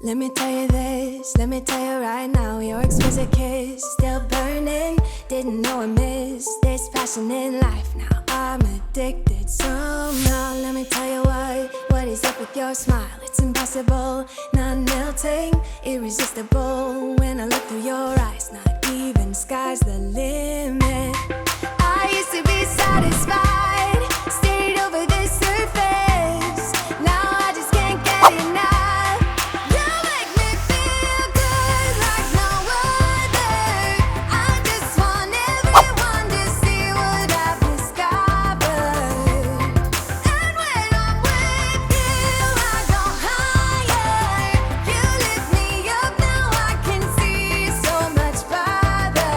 Let me tell you this, let me tell you right now. Your exquisite kiss, still burning. Didn't know I missed this passion in life. Now I'm addicted somehow. Let me tell you what is up with your smile. It's impossible, not melting, irresistible. When I look through your eyes, not even sky's the limit. I used to be satisfied, stayed over the surface. Now I just can't get enough. You make me feel good like no other. I just want everyone to see what I've discovered. And when I'm with you, I go higher. You lift me up, now I can see so much farther.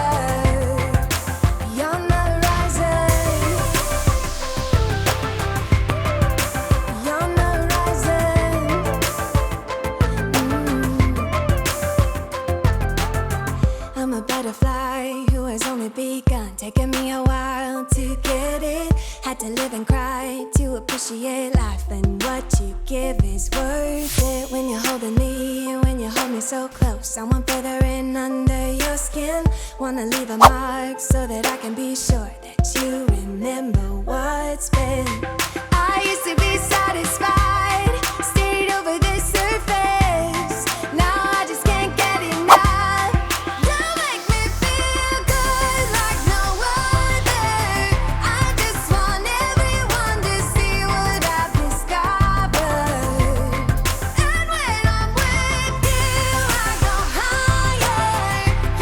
You're not rising. You're not rising. I'm a butterfly who has only begun, taking me a while to get it. Had to live and cry to appreciate life, and what you give is worth it. When you're holding me, when you hold me so close, I want further in under your skin. Wanna leave a mark so that I can be sure that you remember what's been. I used to be satisfied, stayed over the surface. Now I just can't get enough. You make me feel good like no other. I just want everyone to see what I've discovered. And when I'm with you, I go higher.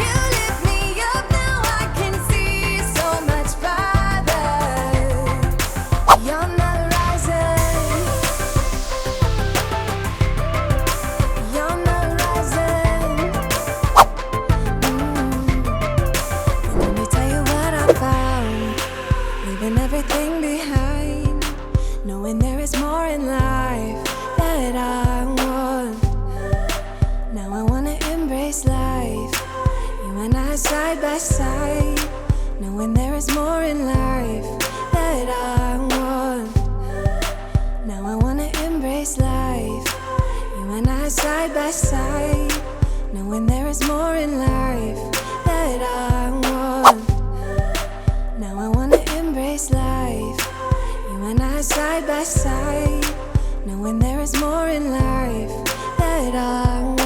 You lift me up, now I can see so much farther. You're not rising. You're not rising. And let me tell you what I found. Leaving everything behind, knowing there is more in life that I want. Now I wanna embrace life, you and I side by side, knowing there is more in life that I want. Now I wanna embrace life, you and I side by side, knowing there is more in life that I want. Now I wanna embrace life, you and I side by side, knowing there is more in life that I want.